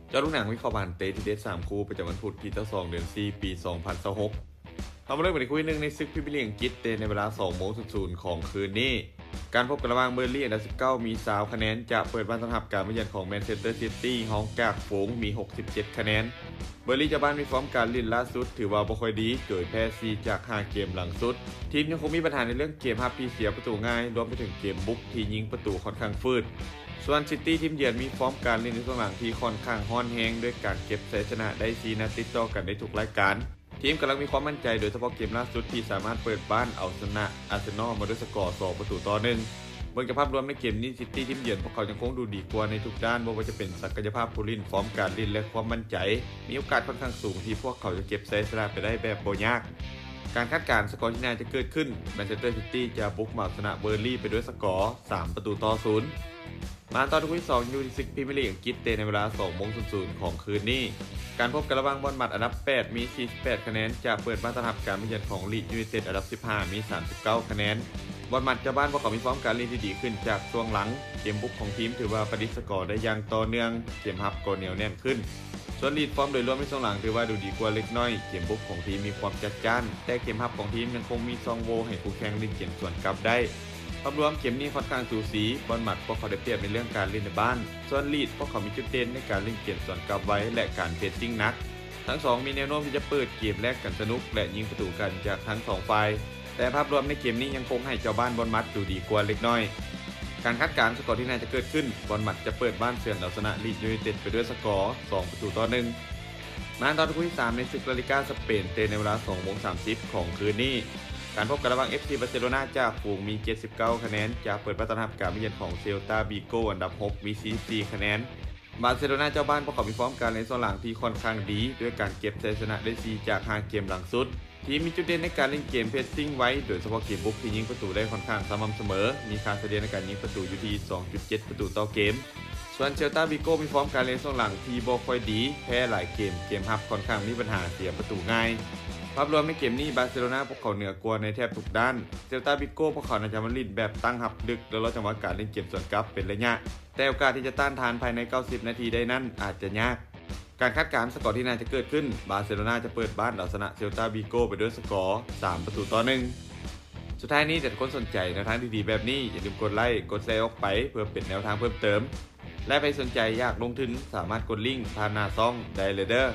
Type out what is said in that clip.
เจ้าลูกหนังวิเคราะห์บานเตะที่เด็ด3คู่ประจำวันพุธที่2เดือน4ปี2026ทำมาเริ่มกันในคู่หนึ่งในซึกพรีเมียร์ลีกอังกฤษเตะในเวลา20:00ของคืนนี้การพบกันระหว่างเบอร์ลี่อันดับ19มี3คะแนนจะเปิดบ้านต้อนรับการมาเยือนของแมนเชสเตอร์ซิตี้ห้องกากฝูงมี67คะแนนเบอร์ลี่เจ้าบ้านมีฟอร์มการลิ่นล่าสุดถือว่าบ่ค่อยดีโดยแพ้4จาก5เกมหลังสุดทีมยังคงมีปัญหาในเรื่องเกมรับที่เสียประตูง่ายรวมไปถึงเกมบุกที่ยิงประตูค่อนข้างฟืดส่วนซิตี้ทีมเยือนมีฟอร์มการเล่นในช่วงหลังที่ค่อนข้างฮ้อนแฮงด้วยการเก็บชัยชนะได้4นัดติดต่อกันในทุกรายการทีมกำลังมีความมั่นใจโดยเฉพาะเกมล่าสุดที่สามารถเปิดบ้านเอาชนะอาร์เซนอลมาด้วยสกอร์2-1เมื่อจากภาพรวมในเกมนี้ซิตี้ทีมเยือนพวกเขายังคงดูดีกว่าในทุกด้านไม่ว่าจะเป็นศักยภาพผู้เล่นฟอร์มการเล่นและความมั่นใจมีโอกาสค่อนข้างสูงที่พวกเขาจะเก็บชัยชนะไปได้แบบบ่ยากการคาดการณ์สกอร์ที่น่าจะเกิดขึ้นแมนเชสเตอร์ซิตี้จะบุกมาชนะเบอร์ลี่ไปด้วยสกอร์3-0มาตอนที่2ยูนิซิกพรีเมียร์ลีกอังกฤษเตะในเวลา20:00ของคืนนี้การพบกันระหว่างบอลมัดอันดับ8มี48คะแนนจะเปิดบ้านต้อนรับการมาเยือนของลีดยูไนเต็ดอันดับ15มี39คะแนนบอลมัดเจ้าบ้านพวกเขามีฟอร์มการเล่นที่ดีขึ้นจากช่วงหลังเกมบุกของทีมถือว่าประดิษฐ์สกอร์ได้อย่างต่อเนื่องเกมรับก็เหนียวแน่นขึ้นส่วนลีดฟอร์มโดยรวมในช่วงหลังถือว่าดูดีกว่าเล็กน้อยเกมบุกของทีมมีความจัดจ้านแต่เกมรับของทีมยังคงมีซองโวให้คู่แข่งเล่นเกมสวนกลับได้ภาพรวมเกมนี้ค่อนข้างสูสีบอลหมัดพวกเขาได้เปรียบในเรื่องการเล่นในบ้านส่วนลีดพวกเขามีจุดเด่นในการเล่นเกมสวนกลับไว้และการเพรสซิ่งหนักทั้ง2มีแนวโน้มที่จะเปิดเกมแรกกันสนุกและยิงประตูกันจากทั้ง2ฝ่ายแต่ภาพรวมในเกมนี้ยังคงให้เจ้าบ้านบอลมัดดูดีกว่าเล็กน้อยการคาดการณ์สกอร์ที่น่าจะเกิดขึ้นบอลมัดจะเปิดบ้านเสือนเอาชนะลีดยูไนเต็ดไปด้วยสกอร์2-1มาตอนคู่ที่3ในศึกลาลิก้าสเปนเตะในเวลา20:30ของคืนนี้การพบกันระหว่าง FC บาร์เซโลนาจากฝูงมี79คะแนนจะเปิดบ้านต้อนรับการมาเยือนของเซลตาบิโกอันดับ6มี44คะแนนบาร์เซโลนาเจ้าบ้านพวกเขามีฟอร์มการเล่นส่วนหลังที่ค่อนข้างดีด้วยการเก็บชัยชนะได้4จาก5เกมหลังสุดทีมมีจุดเด่นในการเล่นเกมเพรสซิ่งไว้โดยเฉพาะเกมบุกที่ยิงประตูได้ค่อนข้างสม่ำเสมอมีค่าเฉลี่ยในการยิงประตูอยู่ที่ 2.7 ประตูต่อเกมส่วนเชลตาบิโกมีฟอร์มการเล่นส่วนหลังที่บ่ค่อยดีแพ้หลายเกมรับค่อนข้างมีปัญหาเสียประตูง่ายภาพรวมในเกมนี้บาร์เซโลนาพวกเขาเหนือกว่าในแทบทุกด้านเซลตาบิโกพวกเขาน่าจะมาเล่นแบบตั้งรับดึกแล้วรอจังหวะการเล่นเกมสวนกลับเป็นระยะแต่โอกาสที่จะต้านทานภายใน90นาทีได้นั้นอาจจะยากการคาดการณ์สกอร์ที่น่าจะเกิดขึ้นบาร์เซโลนาจะเปิดบ้านเอาชนะเซลตาบิโกไปด้วยสกอร์3-1สุดท้ายนี้แต่คนสนใจแนวทางดีๆแบบนี้อย่าลืมกดไลค์กดแชร์ออกไปเพื่อเป็นแนวทางเพิ่มเติมและใครสนใจอยากลงทุนสามารถกดลิงก์ผ่านหน้าซ่องได้เลยเด้อ